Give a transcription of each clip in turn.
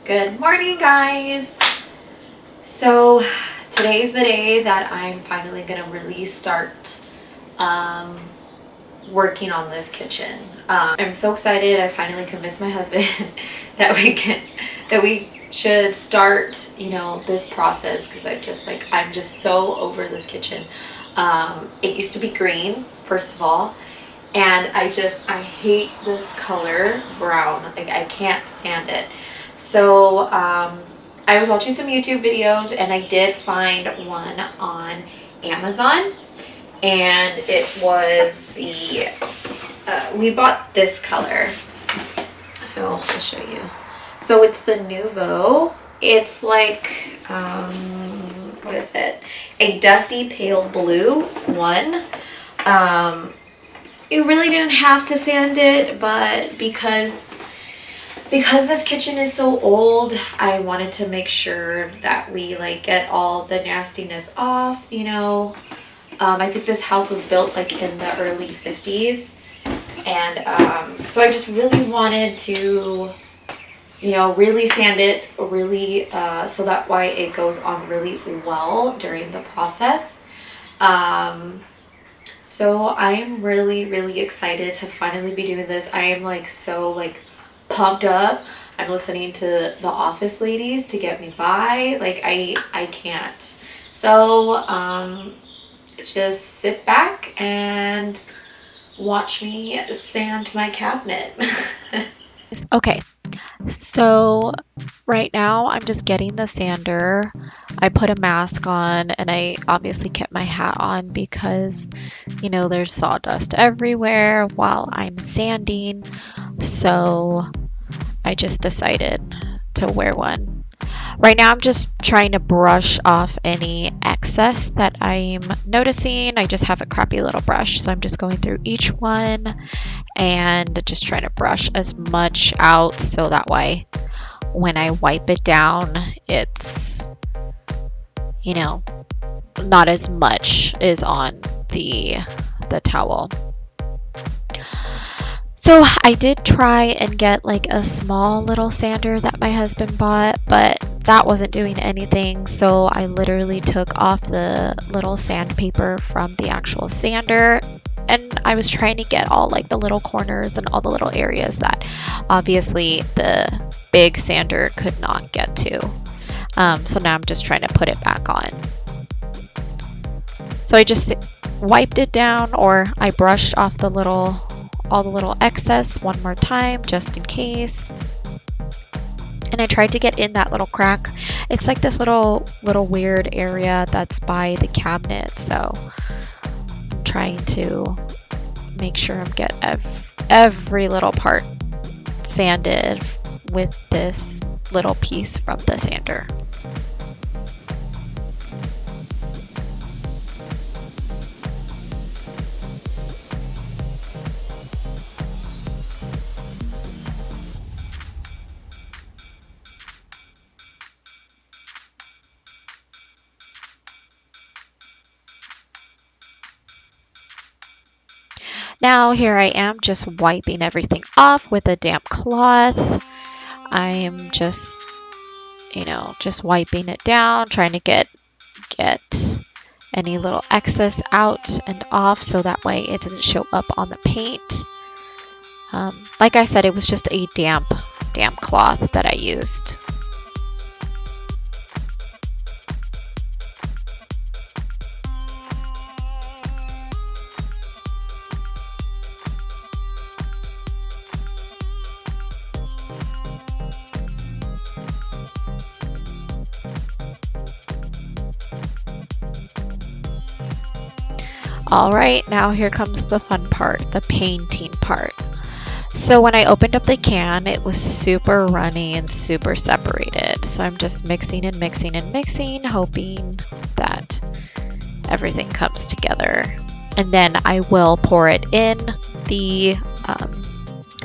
Good morning, guys. So today's the day that I'm finally gonna really start working on this kitchen. I'm so excited. I finally convinced my husband that we should start, this process, because I'm just so over this kitchen. It used to be green, first of all, and I hate this color brown. Like, I can't stand it. So I was watching some YouTube videos and I did find one on Amazon, and it was we bought this color. So I'll show you. So it's the Nuvo. It's like, what is it? A dusty pale blue one. You really didn't have to sand it, but because this kitchen is so old, I wanted to make sure that we get all the nastiness off, I think this house was built in the early 50s, and so I just really wanted to, really sand it really, so that way it goes on really well during the process. So I'm really, really excited to finally be doing this. I am so pumped up. I'm listening to the Office ladies to get me by. I can't. So just sit back and watch me sand my cabinet. Okay, so right now I'm just getting the sander. I put a mask on and I obviously kept my hat on because, there's sawdust everywhere while I'm sanding. So I just decided to wear one. Right now I'm just trying to brush off any excess that I'm noticing. I just have a crappy little brush, so I'm just going through each one and just trying to brush as much out so that way when I wipe it down, it's, not as much is on the towel. So I did try and get a small little sander that my husband bought, but that wasn't doing anything. So I literally took off the little sandpaper from the actual sander, and I was trying to get all the little corners and all the little areas that obviously the big sander could not get to. So now I'm just trying to put it back on. So I just wiped it down, or I brushed off all the little excess one more time just in case. And I tried to get in that little crack. It's this little weird area that's by the cabinet, so I'm trying to make sure I'm get every little part sanded with this little piece from the sander. Now here I am just wiping everything off with a damp cloth. I am just, just wiping it down, trying to get any little excess out and off so that way it doesn't show up on the paint. Like I said, it was just a damp cloth that I used. Alright, now here comes the fun part, the painting part. So when I opened up the can, it was super runny and super separated. So I'm just mixing and mixing and mixing, hoping that everything comes together. And then I will pour it in the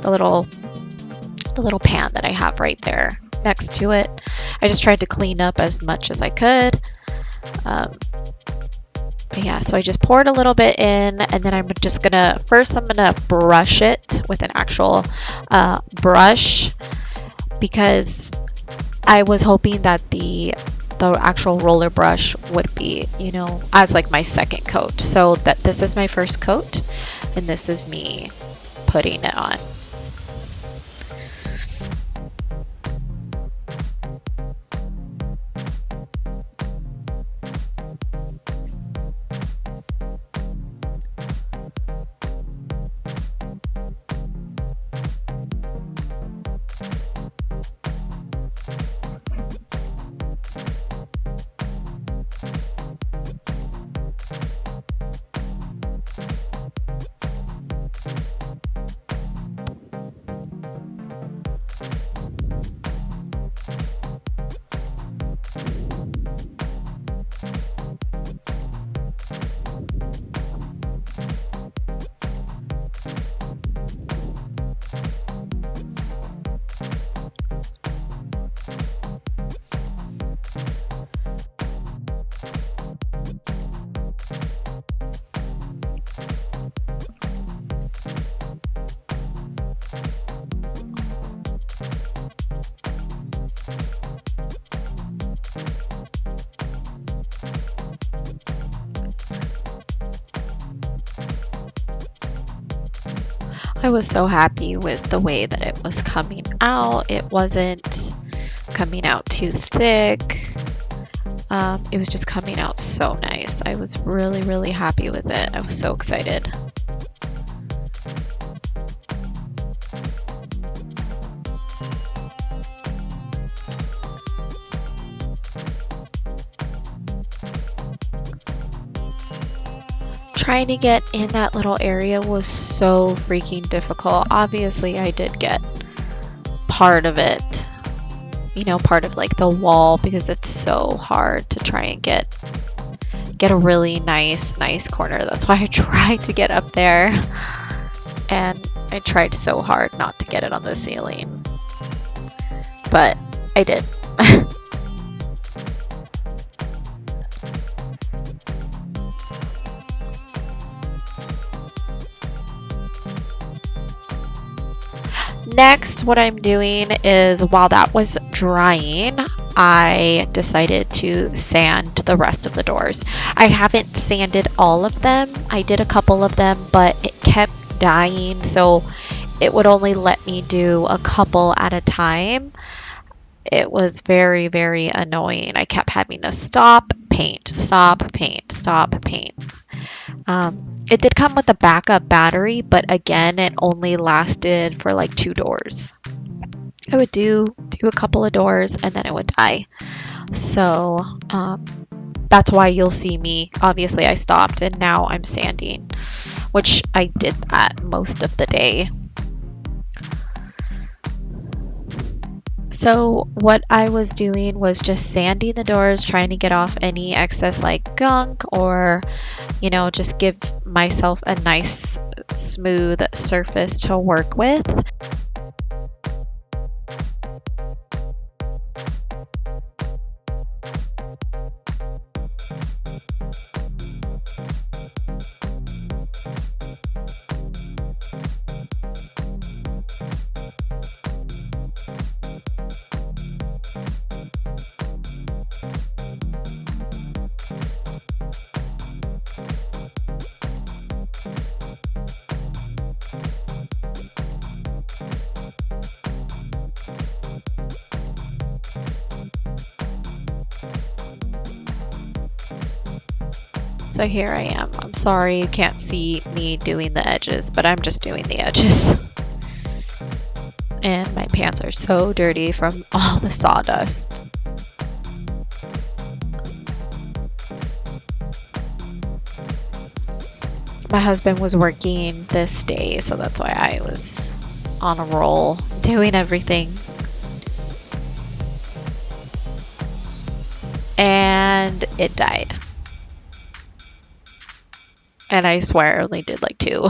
little pan that I have right there next to it. I just tried to clean up as much as I could. But yeah, so I just poured a little bit in, and then I'm gonna brush it with an actual brush, because I was hoping that the actual roller brush would be, you know, as like my second coat. So that this is my first coat and this is me putting it on. I was so happy with the way that it was coming out. It wasn't coming out too thick. It was just coming out so nice. I was really, really happy with it. I was so excited. Trying to get in that little area was so freaking difficult. Obviously, I did get part of it, you know, part of like the wall, because it's so hard to try and get a really nice corner. That's why I tried to get up there, and I tried so hard not to get it on the ceiling, but I did. Next, what I'm doing is, while that was drying, I decided to sand the rest of the doors. I haven't sanded all of them. I did a couple of them, but it kept dying, so it would only let me do a couple at a time. It was very, very annoying. I kept having to stop, paint, stop, paint, stop, paint. It did come with a backup battery, but again, it only lasted for like 2 doors. I would do a couple of doors and then it would die. So that's why you'll see me. Obviously, I stopped and now I'm sanding, which I did that most of the day. So what I was doing was just sanding the doors, trying to get off any excess like gunk, or, you know, just give myself a nice smooth surface to work with. So here I am. I'm sorry you can't see me doing the edges, but I'm just doing the edges. And my pants are so dirty from all the sawdust. My husband was working this day, so that's why I was on a roll doing everything. And it died. And I swear I only did like 2.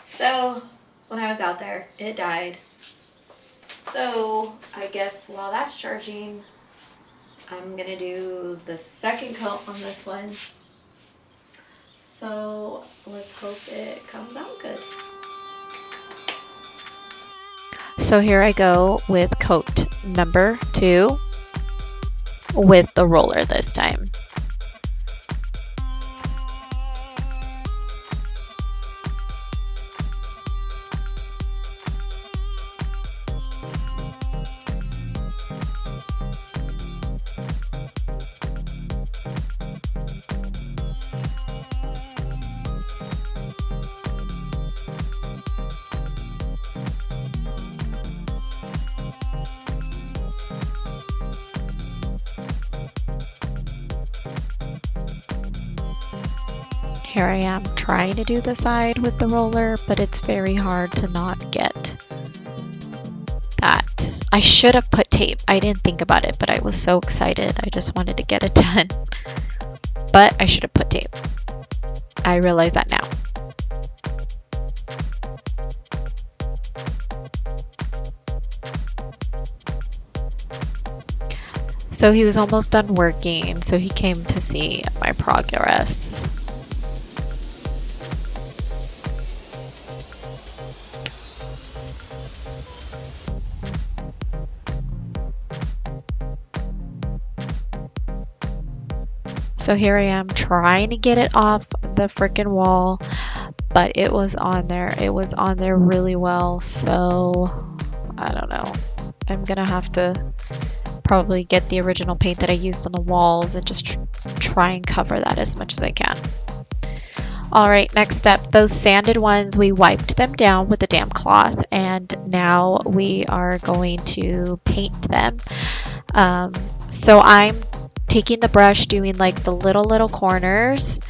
So when I was out there, it died. So I guess while that's charging, I'm gonna do the second coat on this one. So let's hope it comes out good. So here I go with coat number 2 with the roller this time. Here I am trying to do the side with the roller, but it's very hard to not get that. I should have put tape. I didn't think about it, but I was so excited. I just wanted to get it done. But I should have put tape. I realize that now. So he was almost done working, so he came to see my progress. So here I am trying to get it off the freaking wall, but it was on there. It was on there really well, so I don't know. I'm gonna have to probably get the original paint that I used on the walls and just try and cover that as much as I can. All right, next step, those sanded ones, we wiped them down with a damp cloth, and now we are going to paint them. So I'm taking the brush, doing like the little corners,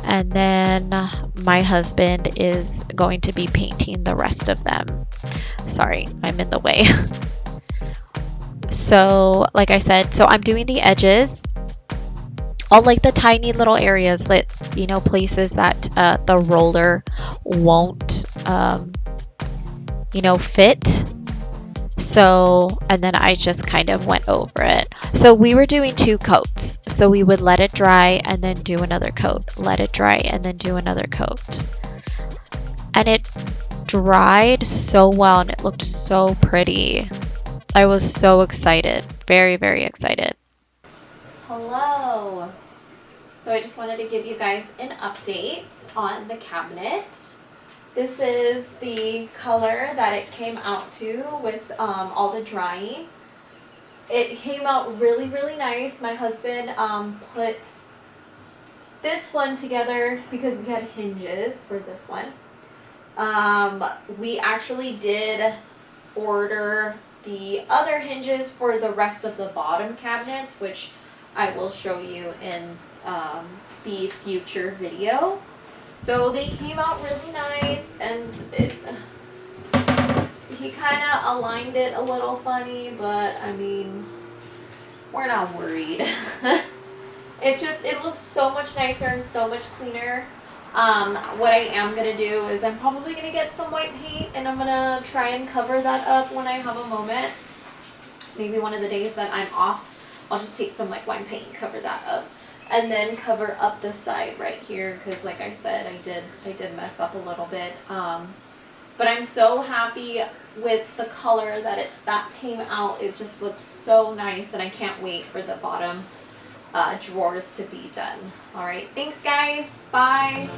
and then my husband is going to be painting the rest of them. Sorry, I'm in the way. So like I said, so I'm doing the edges, all like the tiny little areas that, you know, places that the roller won't, you know, fit. So, and then I just kind of went over it. So we were doing 2 coats. So we would let it dry and then do another coat. Let it dry and then do another coat. And it dried so well and it looked so pretty. I was so excited. Very, very excited. Hello. So I just wanted to give you guys an update on the cabinet. This is the color that it came out to with all the drying. It came out really, really nice. My husband put this one together because we had hinges for this one. We actually did order the other hinges for the rest of the bottom cabinets, which I will show you in the future video. So they came out really nice, and he kind of aligned it a little funny, but I mean, we're not worried. It looks so much nicer and so much cleaner. What I am going to do is I'm probably going to get some white paint, and I'm going to try and cover that up when I have a moment. Maybe one of the days that I'm off, I'll just take some like white paint and cover that up. And then cover up the side right here, because like I said, I did mess up a little bit. But I'm so happy with the color that came out. It just looks so nice, and I can't wait for the bottom drawers to be done. All right, thanks guys. Bye.